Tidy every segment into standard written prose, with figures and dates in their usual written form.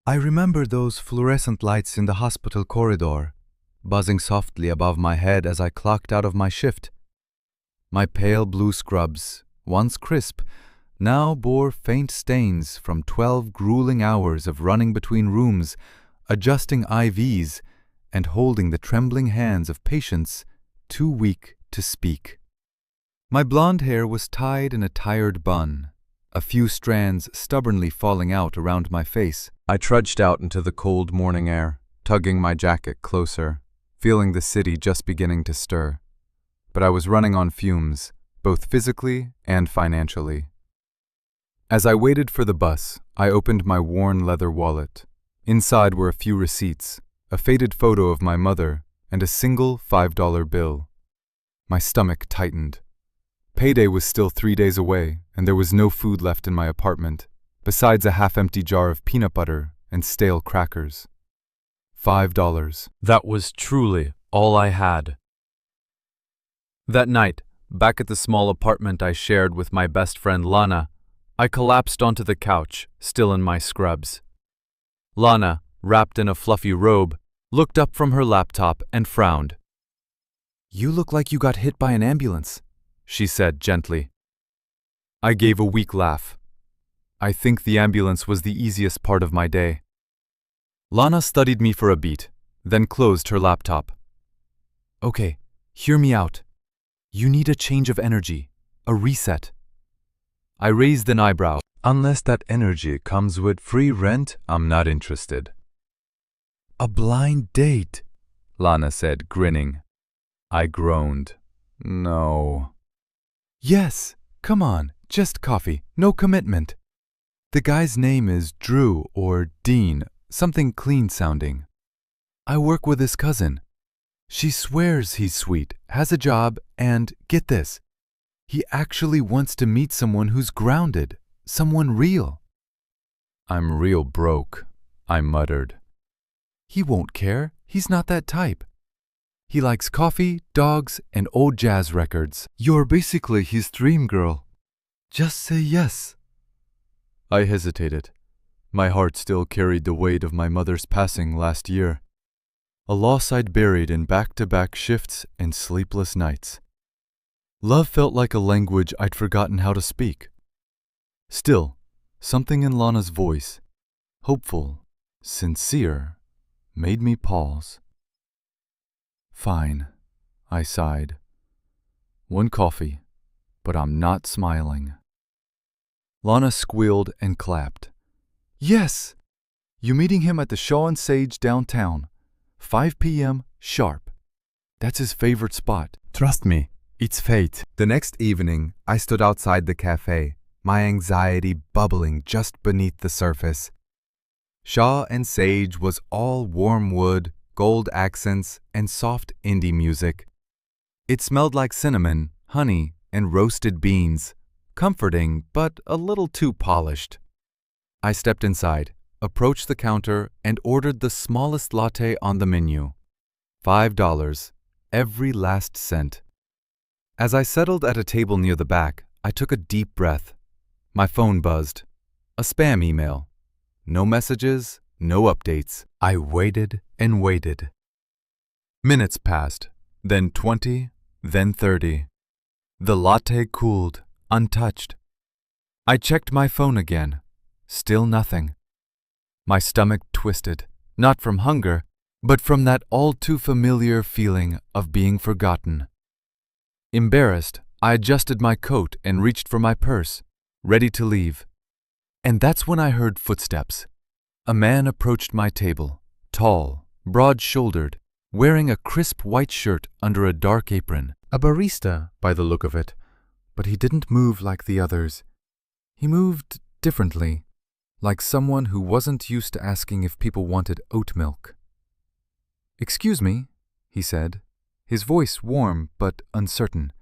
I remember those fluorescent lights in the hospital corridor, buzzing softly above my head as I clocked out of my shift. My pale blue scrubs, once crisp, now bore faint stains from 12 grueling hours of running between rooms, adjusting IVs, and holding the trembling hands of patients too weak to speak. My blonde hair was tied in a tired bun, a few strands stubbornly falling out around my face. I trudged out into the cold morning air, tugging my jacket closer, feeling the city just beginning to stir. But I was running on fumes, both physically and financially. As I waited for the bus, I opened my worn leather wallet. Inside were a few receipts, a faded photo of my mother, and a single $5 bill. My stomach tightened. Payday was still 3 days away, and there was no food left in my apartment, besides a half-empty jar of peanut butter and stale crackers. $5. That was truly all I had. That night, back at the small apartment I shared with my best friend Lana, I collapsed onto the couch, still in my scrubs. Lana, wrapped in a fluffy robe, looked up from her laptop and frowned. "You look like you got hit by an ambulance," she said gently. I gave a weak laugh. I think the ambulance was the easiest part of my day. Lana studied me for a beat, then closed her laptop. "Okay, hear me out. You need a change of energy, a reset." I raised an eyebrow. "Unless that energy comes with free rent, I'm not interested." "A blind date," Lana said, grinning. I groaned. "No." "Yes, come on, just coffee, no commitment. The guy's name is Drew or Dean, something clean-sounding. I work with his cousin. She swears he's sweet, has a job, and, get this, he actually wants to meet someone who's grounded, someone real." "I'm real broke," I muttered. "He won't care. He's not that type. He likes coffee, dogs, and old jazz records. You're basically his dream girl. Just say yes." I hesitated. My heart still carried the weight of my mother's passing last year, a loss I'd buried in back-to-back shifts and sleepless nights. Love felt like a language I'd forgotten how to speak. Still, something in Lana's voice, hopeful, sincere, made me pause. "Fine," I sighed. "One coffee, but I'm not smiling." Lana squealed and clapped. "Yes! You meeting him at the Shaw and Sage downtown, 5 p.m. sharp. That's his favorite spot. Trust me, it's fate." The next evening, I stood outside the cafe, my anxiety bubbling just beneath the surface. Shaw and Sage was all warm wood, gold accents, and soft indie music. It smelled like cinnamon, honey, and roasted beans, comforting but a little too polished. I stepped inside, approached the counter, and ordered the smallest latte on the menu. $5, every last cent. As I settled at a table near the back, I took a deep breath. My phone buzzed. A spam email. No messages, no updates. I waited and waited. Minutes passed, then 20, then 30. The latte cooled, untouched. I checked my phone again. Still nothing. My stomach twisted, not from hunger, but from that all-too-familiar feeling of being forgotten. Embarrassed, I adjusted my coat and reached for my purse, ready to leave. And that's when I heard footsteps. A man approached my table, tall, broad-shouldered, wearing a crisp white shirt under a dark apron. A barista, by the look of it. But he didn't move like the others. He moved differently, like someone who wasn't used to asking if people wanted oat milk. "Excuse me," he said, his voice warm but uncertain.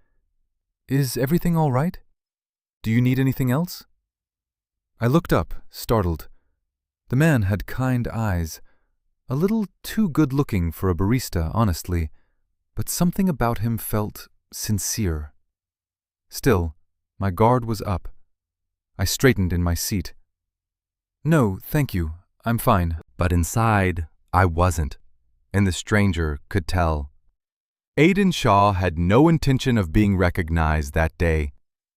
"Is everything all right? Do you need anything else?" I looked up, startled. The man had kind eyes, a little too good-looking for a barista, honestly, but something about him felt sincere. Still, my guard was up. I straightened in my seat. "No, thank you. I'm fine. But inside, I wasn't, and the stranger could tell. Aiden Shaw had no intention of being recognized that day.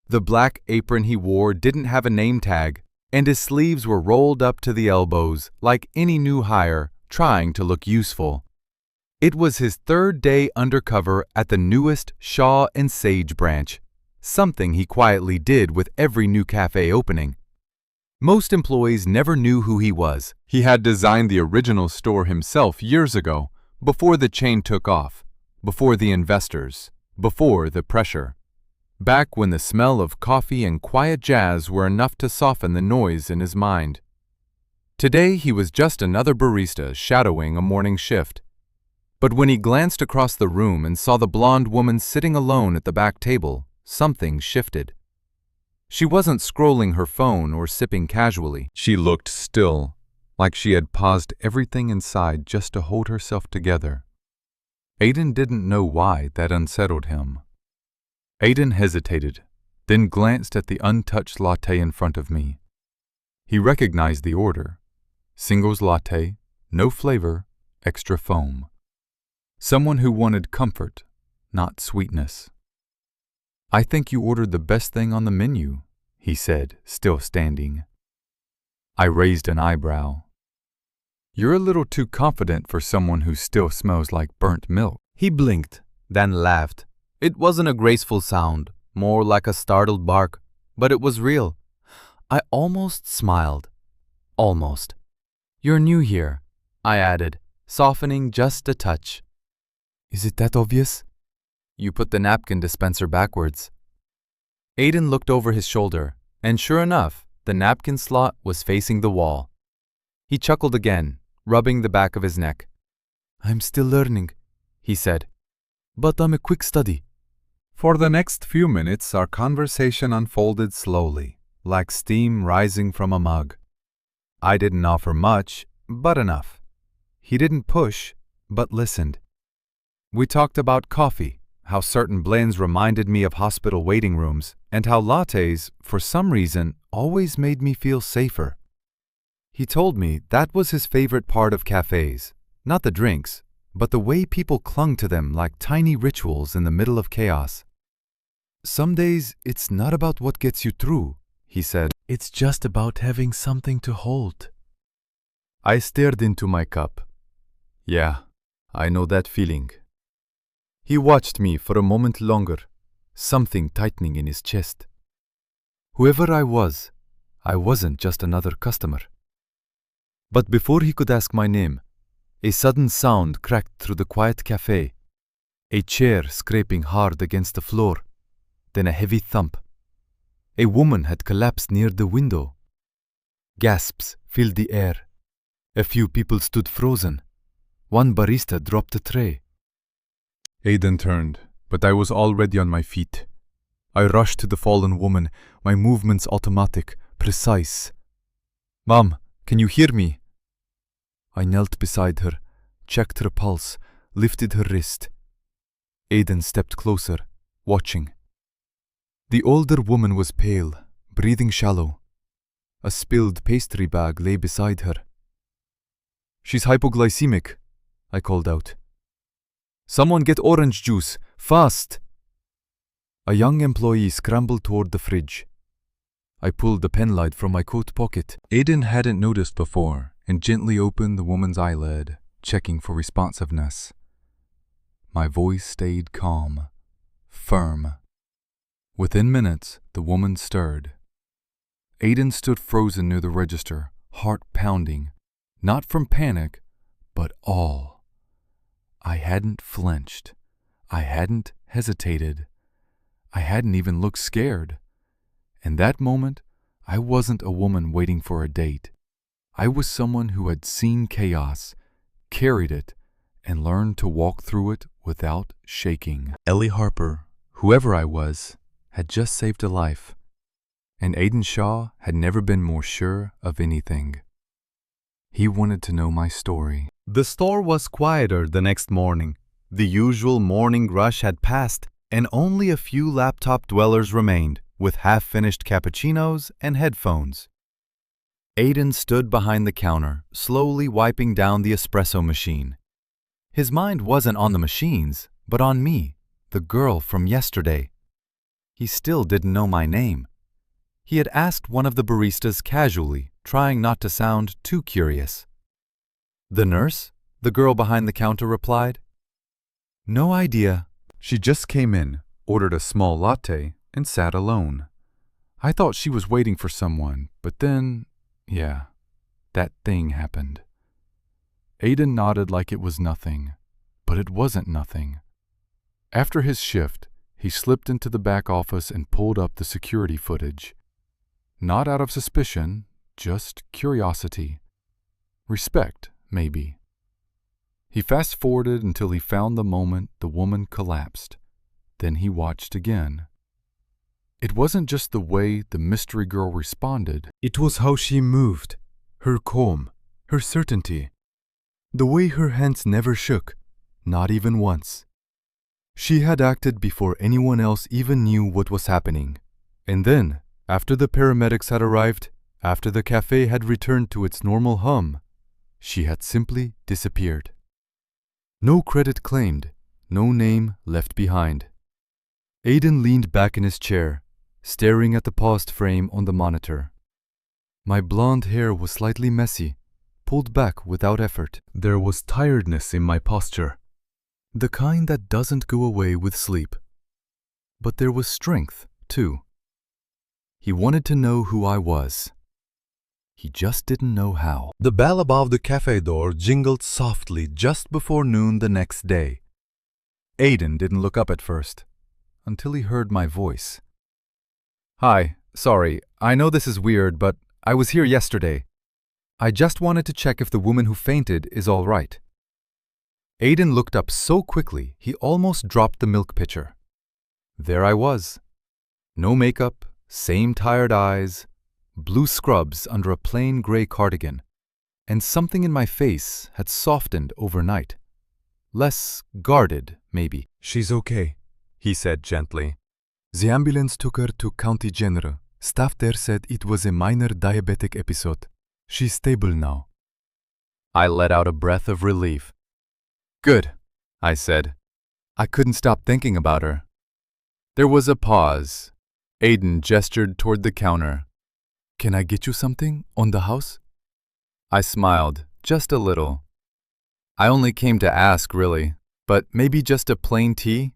The black apron he wore didn't have a name tag, and his sleeves were rolled up to the elbows like any new hire trying to look useful. It was his third day undercover at the newest Shaw and Sage branch, something he quietly did with every new cafe opening. Most employees never knew who he was. He had designed the original store himself years ago, before the chain took off, before the investors, before the pressure. Back when the smell of coffee and quiet jazz were enough to soften the noise in his mind. Today he was just another barista shadowing a morning shift. But when he glanced across the room and saw the blonde woman sitting alone at the back table, something shifted. She wasn't scrolling her phone or sipping casually. She looked still, like she had paused everything inside just to hold herself together. Aiden didn't know why that unsettled him. Aiden hesitated, then glanced at the untouched latte in front of me. He recognized the order. Singles latte, no flavor, extra foam. Someone who wanted comfort, not sweetness. "I think you ordered the best thing on the menu," he said, still standing. I raised an eyebrow. "You're a little too confident for someone who still smells like burnt milk." He blinked, then laughed. It wasn't a graceful sound, more like a startled bark, but it was real. I almost smiled. Almost. "You're new here," I added, softening just a touch. "Is it that obvious?" "You put the napkin dispenser backwards." Aiden looked over his shoulder, and sure enough, the napkin slot was facing the wall. He chuckled again, rubbing the back of his neck. "I'm still learning," he said, "but I'm a quick study." For the next few minutes, our conversation unfolded slowly, like steam rising from a mug. I didn't offer much, but enough. He didn't push, but listened. We talked about coffee, how certain blends reminded me of hospital waiting rooms, and how lattes, for some reason, always made me feel safer. He told me that was his favorite part of cafes, not the drinks, but the way people clung to them like tiny rituals in the middle of chaos. "Some days, it's not about what gets you through," he said. "It's just about having something to hold." I stared into my cup. "Yeah, I know that feeling." He watched me for a moment longer, something tightening in his chest. Whoever I wasn't just another customer. But before he could ask my name, a sudden sound cracked through the quiet cafe, a chair scraping hard against the floor, then a heavy thump. A woman had collapsed near the window. Gasps filled the air. A few people stood frozen. One barista dropped a tray. Aiden turned, but I was already on my feet. I rushed to the fallen woman, my movements automatic, precise. "Mom, can you hear me?" I knelt beside her, checked her pulse, lifted her wrist. Aiden stepped closer, watching. The older woman was pale, breathing shallow. A spilled pastry bag lay beside her. "She's hypoglycemic," I called out. "Someone get orange juice, fast!" A young employee scrambled toward the fridge. I pulled the pen light from my coat pocket. Aiden hadn't noticed before and gently opened the woman's eyelid, checking for responsiveness. My voice stayed calm, firm. Within minutes, the woman stirred. Aiden stood frozen near the register, heart pounding, not from panic, but awe. I hadn't flinched. I hadn't hesitated. I hadn't even looked scared. In that moment, I wasn't a woman waiting for a date. I was someone who had seen chaos, carried it, and learned to walk through it without shaking. Ellie Harper, whoever I was, had just saved a life, and Aiden Shaw had never been more sure of anything. He wanted to know my story. The store was quieter the next morning. The usual morning rush had passed, and only a few laptop dwellers remained, with half-finished cappuccinos and headphones. Aiden stood behind the counter, slowly wiping down the espresso machine. His mind wasn't on the machines, but on me, the girl from yesterday. He still didn't know my name. He had asked one of the baristas casually, trying not to sound too curious. "The nurse?" the girl behind the counter replied. "No idea. She just came in, ordered a small latte, and sat alone. I thought she was waiting for someone, but then, yeah, that thing happened." Aiden nodded like it was nothing, but it wasn't nothing. After his shift, he slipped into the back office and pulled up the security footage. Not out of suspicion, just curiosity. Respect, maybe. He fast-forwarded until he found the moment the woman collapsed. Then he watched again. It wasn't just the way the mystery girl responded. It was how she moved, her calm, her certainty. The way her hands never shook, not even once. She had acted before anyone else even knew what was happening. And then, after the paramedics had arrived, after the cafe had returned to its normal hum, she had simply disappeared. No credit claimed, no name left behind. Aiden leaned back in his chair, staring at the paused frame on the monitor. My blonde hair was slightly messy, pulled back without effort. There was tiredness in my posture, the kind that doesn't go away with sleep. But there was strength, too. He wanted to know who I was. He just didn't know how. The bell above the cafe door jingled softly just before noon the next day. Aiden didn't look up at first, until he heard my voice. "Hi, sorry, I know this is weird, but I was here yesterday. I just wanted to check if the woman who fainted is all right." Aiden looked up so quickly he almost dropped the milk pitcher. There I was. No makeup, same tired eyes, blue scrubs under a plain gray cardigan, and something in my face had softened overnight. Less guarded, maybe. "She's okay," he said gently. "The ambulance took her to County General. Staff there said it was a minor diabetic episode. She's stable now." I let out a breath of relief. "Good," I said. I couldn't stop thinking about her. There was a pause. Aiden gestured toward the counter. "Can I get you something on the house?" I smiled, just a little. I only came to ask, really, but maybe just a plain tea?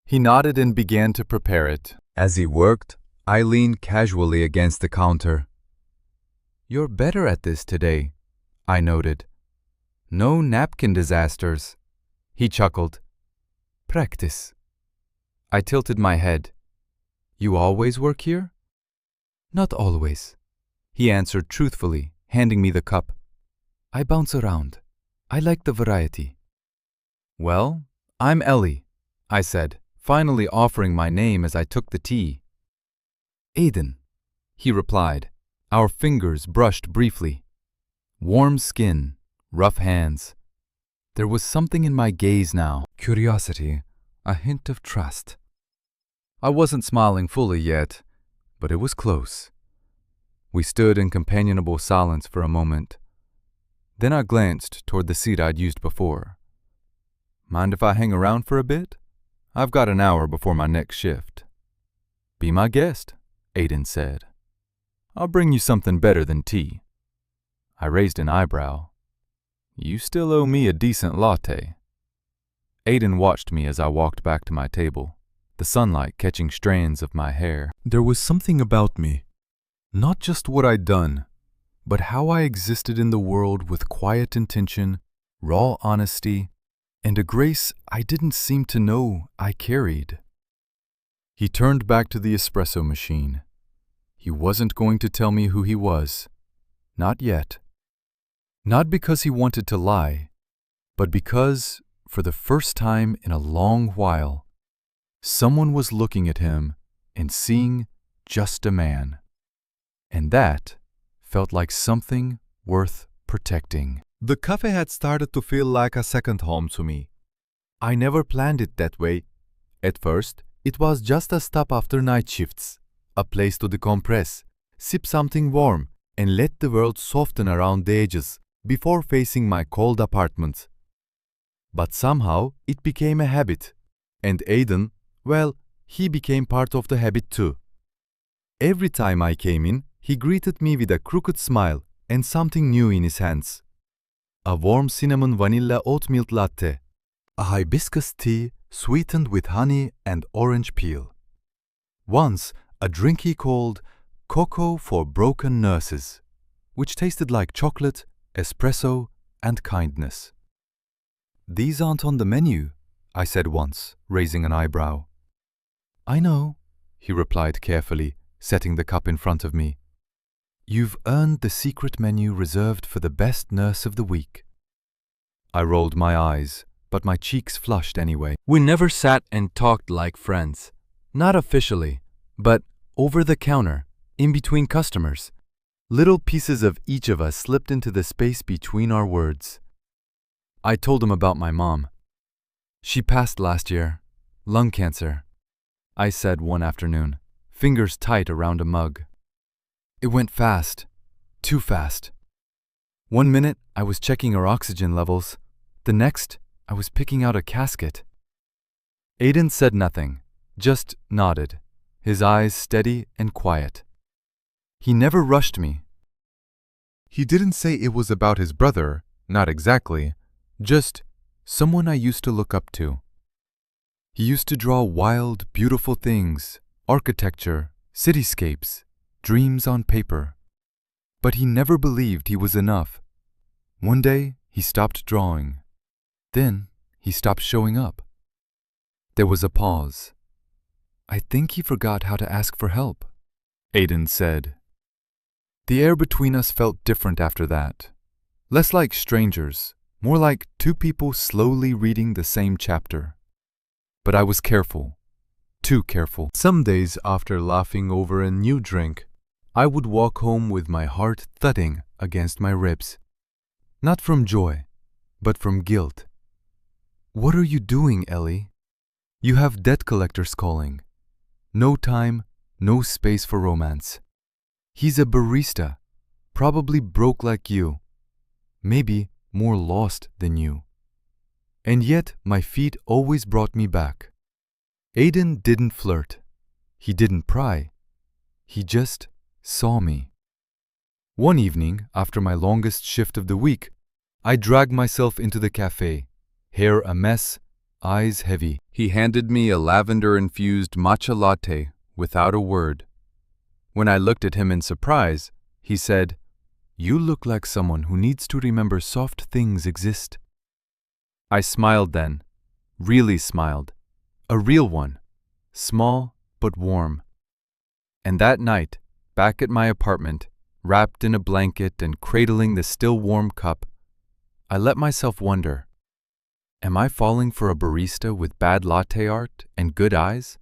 He nodded and began to prepare it. As he worked, I leaned casually against the counter. "You're better at this today," I noted. "No napkin disasters." He chuckled. "Practice." I tilted my head. "You always work here?" "Not always," he answered truthfully, handing me the cup. "I bounce around. I like the variety." "Well, I'm Ellie," I said, finally offering my name as I took the tea. "Aiden," he replied. Our fingers brushed briefly. Warm skin, rough hands. There was something in my gaze now. Curiosity, a hint of trust. I wasn't smiling fully yet, but it was close. We stood in companionable silence for a moment. Then I glanced toward the seat I'd used before. "Mind if I hang around for a bit? I've got an hour before my next shift." "Be my guest," Aiden said. "I'll bring you something better than tea." I raised an eyebrow. "You still owe me a decent latte." Aiden watched me as I walked back to my table, the sunlight catching strands of my hair. There was something about me, not just what I'd done, but how I existed in the world with quiet intention, raw honesty, and a grace I didn't seem to know I carried. He turned back to the espresso machine. He wasn't going to tell me who he was. Not yet. Not because he wanted to lie, but because, for the first time in a long while, someone was looking at him and seeing just a man. And that felt like something worth protecting. The cafe had started to feel like a second home to me. I never planned it that way. At first, it was just a stop after night shifts, a place to decompress, sip something warm, and let the world soften around the edges before facing my cold apartment. But somehow it became a habit, and Aiden, well, he became part of the habit too. Every time I came in, he greeted me with a crooked smile and something new in his hands. A warm cinnamon vanilla oat milk latte, a hibiscus tea sweetened with honey and orange peel. Once, a drink he called Cocoa for Broken Nurses, which tasted like chocolate, espresso, and kindness. "These aren't on the menu," I said once, raising an eyebrow. "I know," he replied carefully, setting the cup in front of me. "You've earned the secret menu reserved for the best nurse of the week." I rolled my eyes, but my cheeks flushed anyway. We never sat and talked like friends. Not officially, but over the counter, in between customers. Little pieces of each of us slipped into the space between our words. I told him about my mom. "She passed last year. Lung cancer," I said one afternoon, fingers tight around a mug. It went fast. Too fast. One minute, I was checking her oxygen levels. The next, I was picking out a casket. Aiden said nothing, just nodded, his eyes steady and quiet. He never rushed me. He didn't say it was about his brother, not exactly, just someone I used to look up to. He used to draw wild, beautiful things, architecture, cityscapes, dreams on paper. But he never believed he was enough. One day, he stopped drawing. Then, he stopped showing up. There was a pause. "I think he forgot how to ask for help," Aiden said. The air between us felt different after that. Less like strangers, more like two people slowly reading the same chapter. But I was careful. Too careful. Some days after laughing over a new drink, I would walk home with my heart thudding against my ribs. Not from joy, but from guilt. "What are you doing, Ellie? You have debt collectors calling. No time, no space for romance. He's a barista, probably broke like you. Maybe more lost than you. And yet my feet always brought me back." Aiden didn't flirt. He didn't pry. He just saw me. One evening, after my longest shift of the week, I dragged myself into the cafe, hair a mess, eyes heavy. He handed me a lavender-infused matcha latte without a word. When I looked at him in surprise, he said, "You look like someone who needs to remember soft things exist." I smiled then, really smiled, a real one, small but warm. And that night, back at my apartment, wrapped in a blanket and cradling the still warm cup, I let myself wonder, am I falling for a barista with bad latte art and good eyes?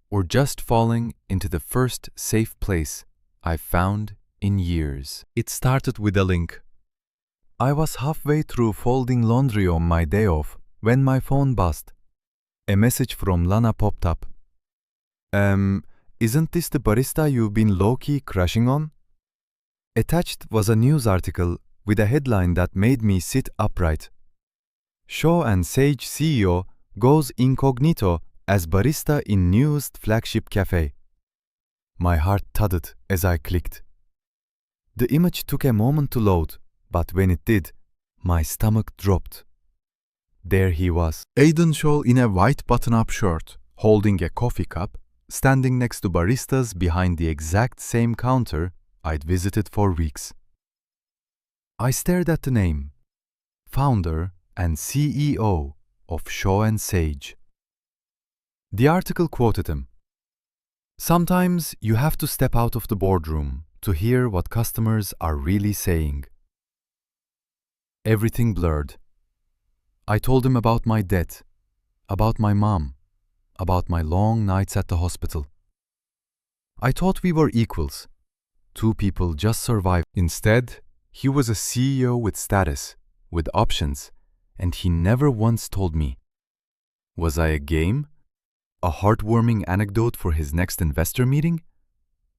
Or just falling into the first safe place I've found in years? It started with a link. I was halfway through folding laundry on my day off when my phone buzzed. A message from Lana popped up. Isn't this the barista you've been low-key crushing on?" Attached was a news article with a headline that made me sit upright. Shaw and Sage CEO goes incognito as barista in newest flagship cafe. My heart thudded as I clicked. The image took a moment to load, but when it did, my stomach dropped. There he was, Aiden Shaw in a white button-up shirt, holding a coffee cup, standing next to baristas behind the exact same counter I'd visited for weeks. I stared at the name, founder and CEO of Shaw and Sage. The article quoted him. "Sometimes you have to step out of the boardroom to hear what customers are really saying." Everything blurred. I told him about my debt, about my mom, about my long nights at the hospital. I thought we were equals. Two people just survived. Instead, he was a CEO with status, with options, and he never once told me. Was I a game? A heartwarming anecdote for his next investor meeting?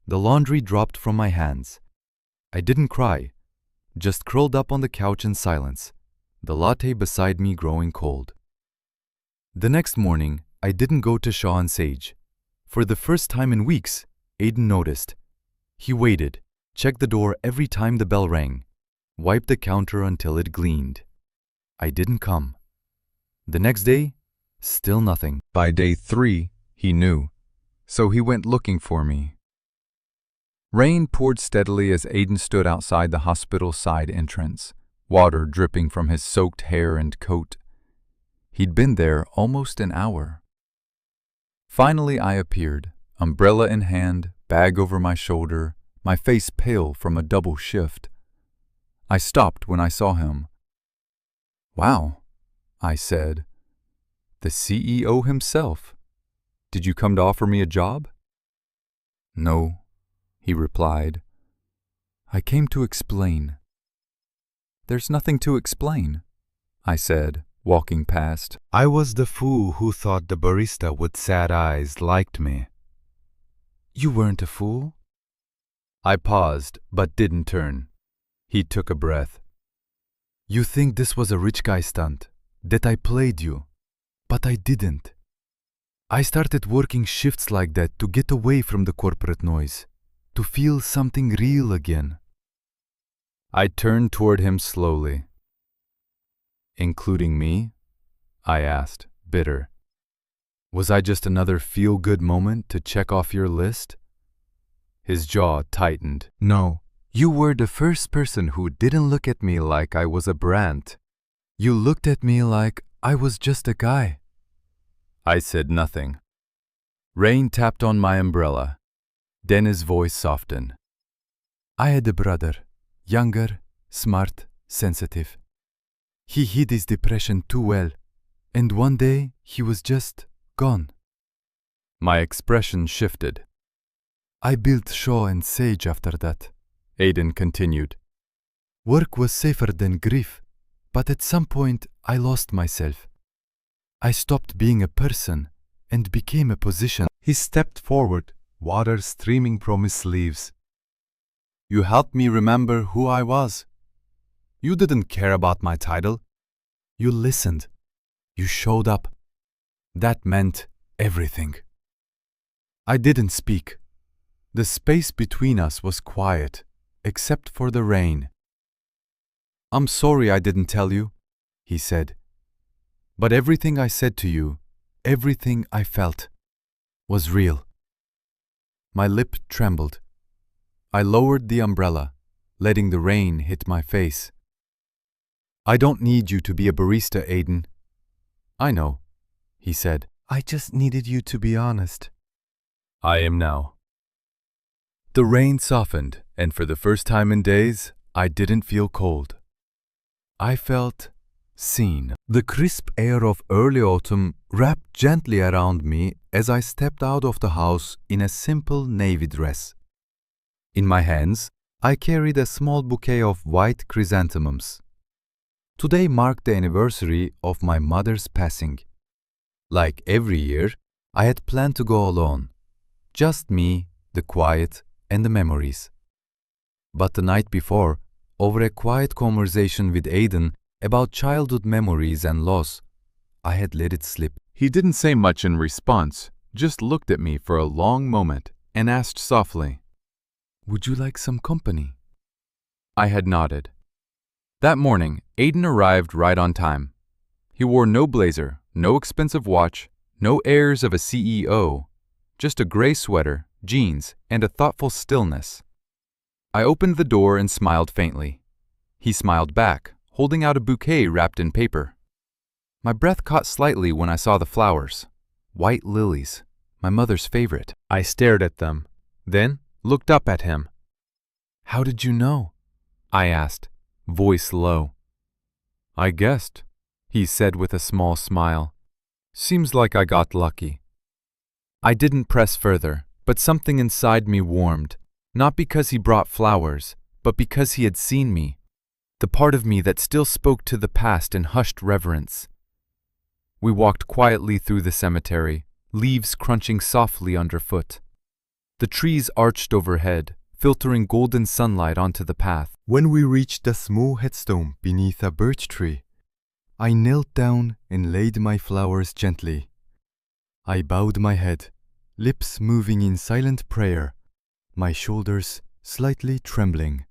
The laundry dropped from my hands. I didn't cry, just curled up on the couch in silence, the latte beside me growing cold. The next morning, I didn't go to Shaw and Sage. For the first time in weeks, Aiden noticed. He waited, checked the door every time the bell rang, wiped the counter until it gleamed. I didn't come. The next day, still nothing. By day 3, he knew, so he went looking for me. Rain poured steadily as Aiden stood outside the hospital side entrance, water dripping from his soaked hair and coat. He'd been there almost an hour. Finally I appeared, umbrella in hand, bag over my shoulder, my face pale from a double shift. I stopped when I saw him. "Wow," I said. "The CEO himself. Did you come to offer me a job?" "No," he replied. "I came to explain." "There's nothing to explain," I said, walking past. I was the fool who thought the barista with sad eyes liked me. "You weren't a fool." I paused, but didn't turn. He took a breath. "You think this was a rich guy stunt, that I played you, but I didn't. I started working shifts like that to get away from the corporate noise, to feel something real again." I turned toward him slowly. "Including me?" I asked, bitter. "Was I just another feel-good moment to check off your list?" His jaw tightened. No, "You were the first person who didn't look at me like I was a brand. You looked at me like I was just a guy." I said nothing. Rain tapped on my umbrella. Then his voice softened. "I had a brother, younger, smart, sensitive. He hid his depression too well, and one day he was just gone." My expression shifted. "I built Shaw and Sage after that," Aiden continued. "Work was safer than grief, but at some point I lost myself. I stopped being a person and became a position." he stepped forward, water streaming from his sleeves. "You helped me remember who I was. You didn't care about my title. You listened. You showed up. That meant everything." I didn't speak. The space between us was quiet, except for the rain. "I'm sorry I didn't tell you," he said. "But everything I said to you, everything I felt, was real." My lip trembled. I lowered the umbrella, letting the rain hit my face. "I don't need you to be a barista, Aiden." "I know," he said. "I just needed you to be honest." I am now. The rain softened, and for the first time in days, I didn't feel cold. I felt seen. The crisp air of early autumn wrapped gently around me as I stepped out of the house in a simple navy dress. In my hands, I carried a small bouquet of white chrysanthemums. Today marked the anniversary of my mother's passing. Like every year, I had planned to go alone. Just me, the quiet, and the memories. But the night before, over a quiet conversation with Aiden about childhood memories and loss, I had let it slip. He didn't say much in response, just looked at me for a long moment and asked softly, "Would you like some company?" I had nodded. That morning, Aiden arrived right on time. He wore no blazer, no expensive watch, no airs of a CEO, just a gray sweater, jeans, and a thoughtful stillness. I opened the door and smiled faintly. He smiled back, holding out a bouquet wrapped in paper. My breath caught slightly when I saw the flowers. White lilies, my mother's favorite. I stared at them, then looked up at him. "How did you know?" I asked, voice low. "I guessed," he said with a small smile. "Seems like I got lucky." I didn't press further, but something inside me warmed, not because he brought flowers, but because he had seen me, the part of me that still spoke to the past in hushed reverence. We walked quietly through the cemetery, leaves crunching softly underfoot. The trees arched overhead, filtering golden sunlight onto the path. When we reached the small headstone beneath a birch tree, I knelt down and laid my flowers gently. I bowed my head, lips moving in silent prayer, my shoulders slightly trembling.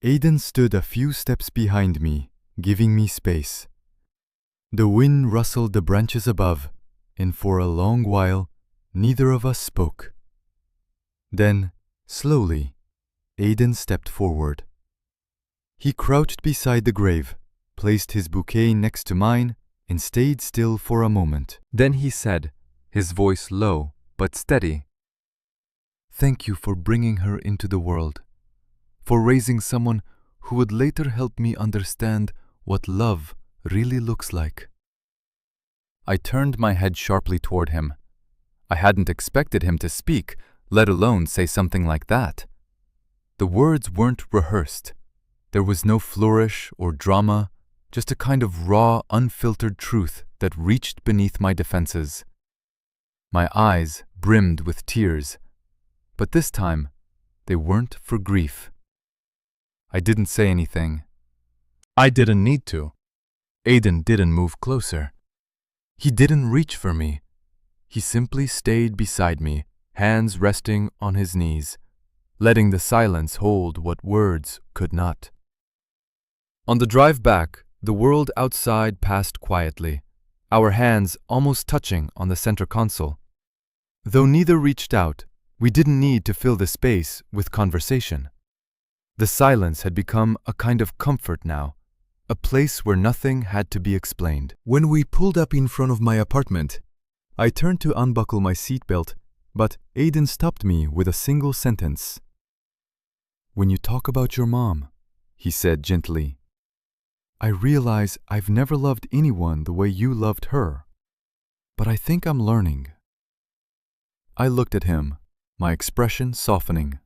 Aiden stood a few steps behind me, giving me space. The wind rustled the branches above, and for a long while, neither of us spoke. Then, slowly, Aiden stepped forward. He crouched beside the grave, placed his bouquet next to mine, and stayed still for a moment. Then he said, his voice low but steady, "Thank you for bringing her into the world, for raising someone who would later help me understand what love really looks like." I turned my head sharply toward him. I hadn't expected him to speak, let alone say something like that. The words weren't rehearsed. There was no flourish or drama, just a kind of raw, unfiltered truth that reached beneath my defenses. My eyes brimmed with tears, but this time they weren't for grief. I didn't say anything. I didn't need to. Aiden didn't move closer. He didn't reach for me. He simply stayed beside me, hands resting on his knees, letting the silence hold what words could not. On the drive back, the world outside passed quietly, our hands almost touching on the center console. Though neither reached out, we didn't need to fill the space with conversation. The silence had become a kind of comfort now, a place where nothing had to be explained. When we pulled up in front of my apartment, I turned to unbuckle my seatbelt, but Aiden stopped me with a single sentence. "When you talk about your mom," he said gently, "I realize I've never loved anyone the way you loved her, but I think I'm learning." I looked at him, my expression softening.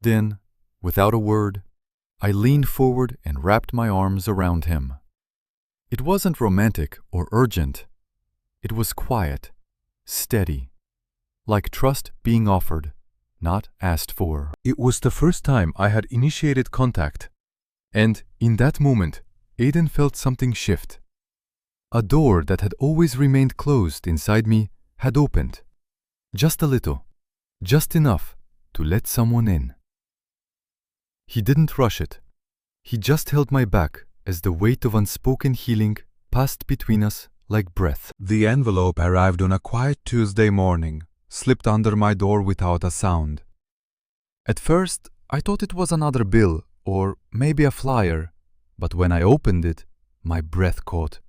Then, without a word, I leaned forward and wrapped my arms around him. It wasn't romantic or urgent. It was quiet, steady, like trust being offered, not asked for. It was the first time I had initiated contact, and in that moment, Aiden felt something shift. A door that had always remained closed inside me had opened, just a little, just enough to let someone in. He didn't rush it. He just held my back as the weight of unspoken healing passed between us like breath. The envelope arrived on a quiet Tuesday morning, slipped under my door without a sound. At first, I thought it was another bill or maybe a flyer, but when I opened it, my breath caught.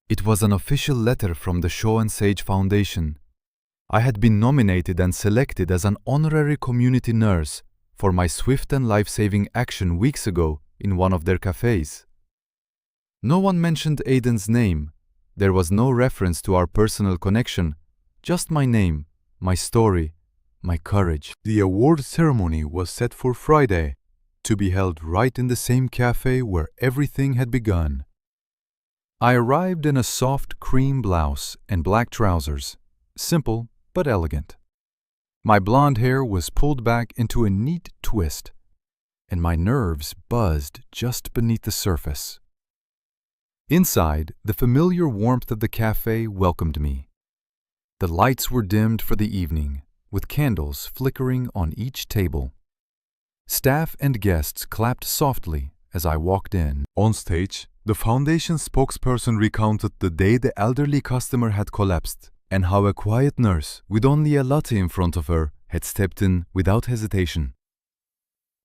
It was an official letter from the Shaw and Sage Foundation. I had been nominated and selected as an honorary community nurse for my swift and life-saving action weeks ago in one of their cafes. No one mentioned Aiden's name. There was no reference to our personal connection, just my name, my story, my courage. The award ceremony was set for Friday, to be held right in the same cafe where everything had begun. I arrived in a soft cream blouse and black trousers, simple but elegant. My blonde hair was pulled back into a neat twist, and my nerves buzzed just beneath the surface. Inside, the familiar warmth of the cafe welcomed me. The lights were dimmed for the evening, with candles flickering on each table. Staff and guests clapped softly as I walked in. On stage, the foundation spokesperson recounted the day the elderly customer had collapsed, and how a quiet nurse with only a latte in front of her had stepped in without hesitation.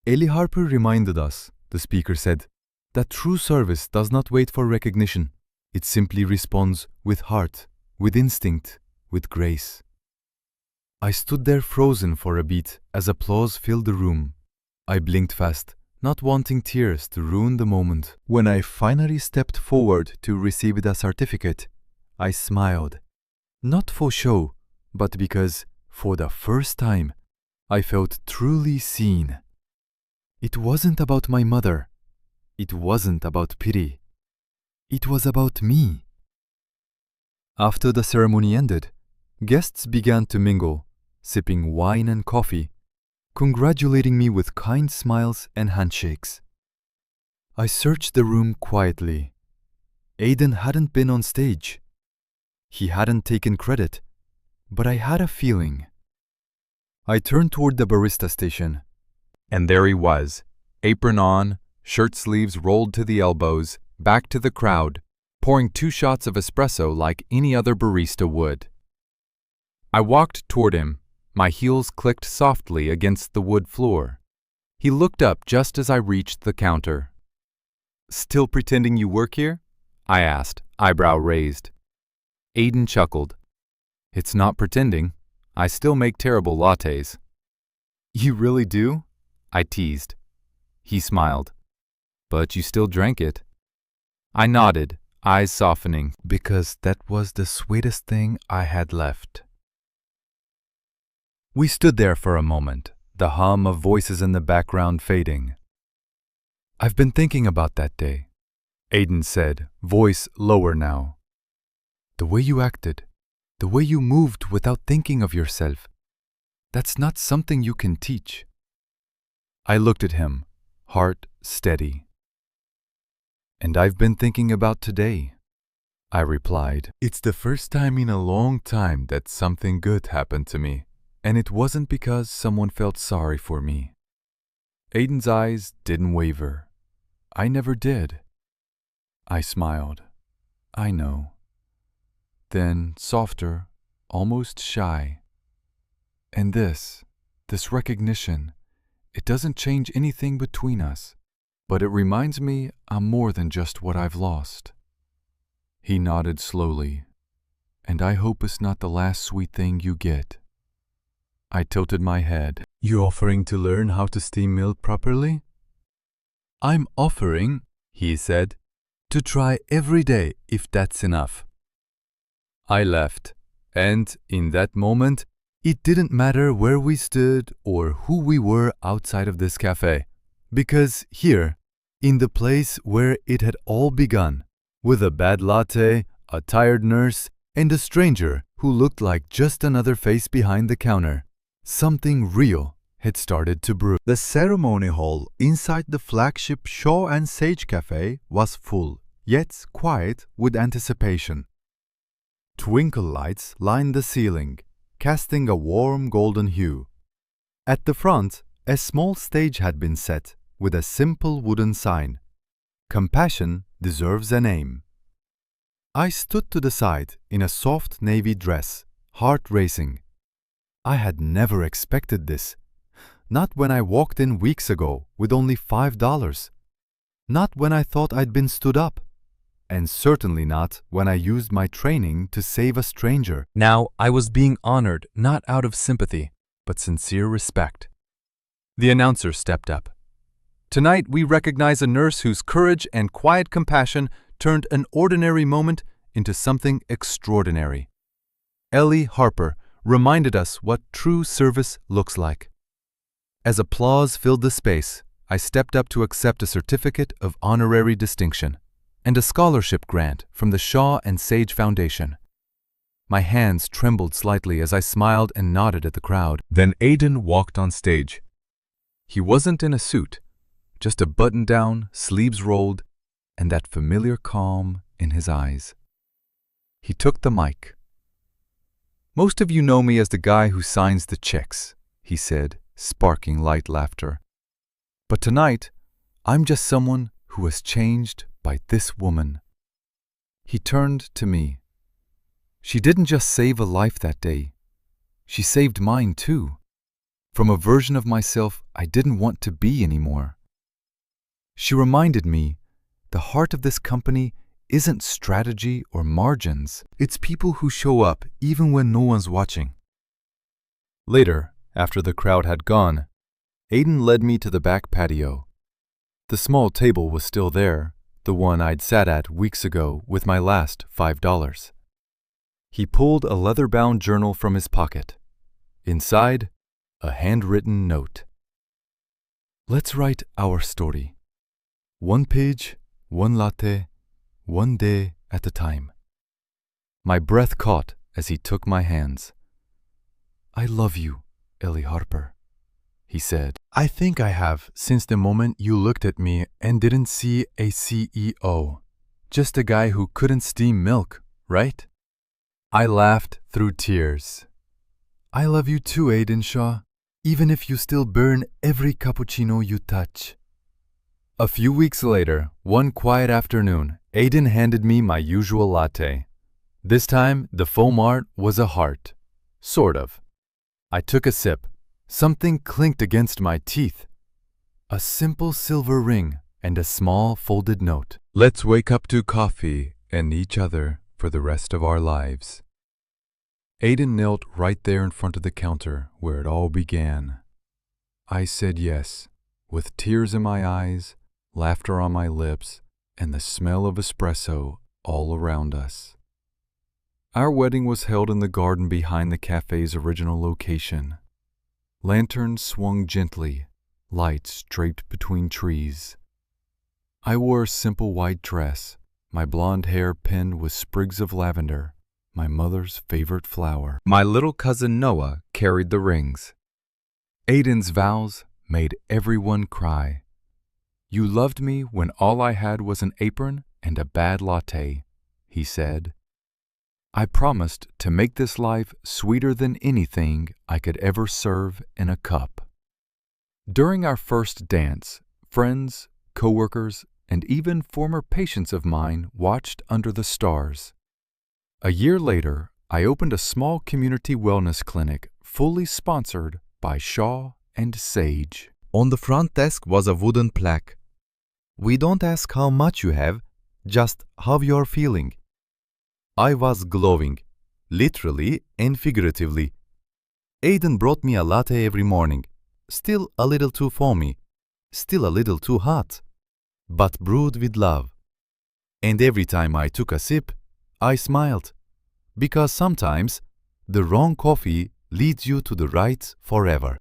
Ellie Harper reminded us, the speaker said, that true service does not wait for recognition. It simply responds with heart, with instinct, with grace. I stood there frozen for a beat as applause filled the room. I blinked fast, not wanting tears to ruin the moment. When I finally stepped forward to receive the certificate, I smiled. Not for show, but because, for the first time, I felt truly seen. It wasn't about my mother. It wasn't about pity. It was about me. After the ceremony ended, guests began to mingle, sipping wine and coffee, congratulating me with kind smiles and handshakes. I searched the room quietly. Aiden hadn't been on stage. He hadn't taken credit, but I had a feeling. I turned toward the barista station. And there he was, apron on, shirt sleeves rolled to the elbows, back to the crowd, pouring 2 shots of espresso like any other barista would. I walked toward him. My heels clicked softly against the wood floor. He looked up just as I reached the counter. "Still pretending you work here?" I asked, eyebrow raised. Aiden chuckled. "It's not pretending. I still make terrible lattes." "You really do?" I teased. He smiled. "But you still drank it." I nodded, eyes softening, because that was the sweetest thing I had left. We stood there for a moment, the hum of voices in the background fading. "I've been thinking about that day," Aiden said, voice lower now. "The way you acted, the way you moved without thinking of yourself, that's not something you can teach." I looked at him, heart steady. "And I've been thinking about today," I replied. "It's the first time in a long time that something good happened to me, and it wasn't because someone felt sorry for me." Aiden's eyes didn't waver. I never did. I smiled. "I know." Then, softer, almost shy. "And this recognition, it doesn't change anything between us, but it reminds me I'm more than just what I've lost." He nodded slowly. "And I hope it's not the last sweet thing you get." I tilted my head. "You offering to learn how to steam milk properly?" "I'm offering," he said, "to try every day if that's enough." I left, and in that moment, it didn't matter where we stood or who we were outside of this cafe, because here, in the place where it had all begun, with a bad latte, a tired nurse, and a stranger who looked like just another face behind the counter, something real had started to brew. The ceremony hall inside the flagship Shaw and Sage Cafe was full, yet quiet with anticipation. Twinkle lights lined the ceiling, casting a warm golden hue. At the front, a small stage had been set with a simple wooden sign, "Compassion deserves a name." I stood to the side in a soft navy dress, heart racing. I had never expected this. Not when I walked in weeks ago with only $5. Not when I thought I'd been stood up. And certainly not when I used my training to save a stranger. Now I was being honored not out of sympathy, but sincere respect. The announcer stepped up. "Tonight we recognize a nurse whose courage and quiet compassion turned an ordinary moment into something extraordinary. Ellie Harper reminded us what true service looks like." As applause filled the space, I stepped up to accept a certificate of honorary distinction and a scholarship grant from the Shaw and Sage Foundation. My hands trembled slightly as I smiled and nodded at the crowd. Then Aiden walked on stage. He wasn't in a suit, just a button-down, sleeves rolled, and that familiar calm in his eyes. He took the mic. "Most of you know me as the guy who signs the checks," he said, sparking light laughter. "But tonight, I'm just someone who was changed by this woman." He turned to me. "She didn't just save a life that day. She saved mine too, from a version of myself I didn't want to be anymore. She reminded me the heart of this company isn't strategy or margins. It's people who show up even when no one's watching." Later, after the crowd had gone, Aiden led me to the back patio. The small table was still there, the one I'd sat at weeks ago with my last $5. He pulled a leather-bound journal from his pocket. Inside, a handwritten note. "Let's write our story. One page, one latte, one day at a time." My breath caught as he took my hands. "I love you, Ellie Harper," he said. I think I have since the moment you looked at me and didn't see a CEO. Just a guy who couldn't steam milk, right? I laughed through tears. I love you too, Aiden Shaw, even if you still burn every cappuccino you touch. A few weeks later, one quiet afternoon, Aiden handed me my usual latte. This time, the foam art was a heart. Sort of. I took a sip. Something clinked against my teeth. A simple silver ring and a small folded note. Let's wake up to coffee and each other for the rest of our lives. Aiden knelt right there in front of the counter where it all began. I said yes, with tears in my eyes, laughter on my lips, and the smell of espresso all around us. Our wedding was held in the garden behind the cafe's original location. Lanterns swung gently, lights draped between trees. I wore a simple white dress, my blonde hair pinned with sprigs of lavender, my mother's favorite flower. My little cousin Noah carried the rings. Aiden's vows made everyone cry. You loved me when all I had was an apron and a bad latte, he said. I promised to make this life sweeter than anything I could ever serve in a cup. During our first dance, friends, coworkers, and even former patients of mine watched under the stars. A year later, I opened a small community wellness clinic fully sponsored by Shaw and Sage. On the front desk was a wooden plaque. We don't ask how much you have, just how you're feeling. I was glowing, literally and figuratively. Aiden brought me a latte every morning, still a little too foamy, still a little too hot, but brewed with love. And every time I took a sip, I smiled, because sometimes the wrong coffee leads you to the right forever.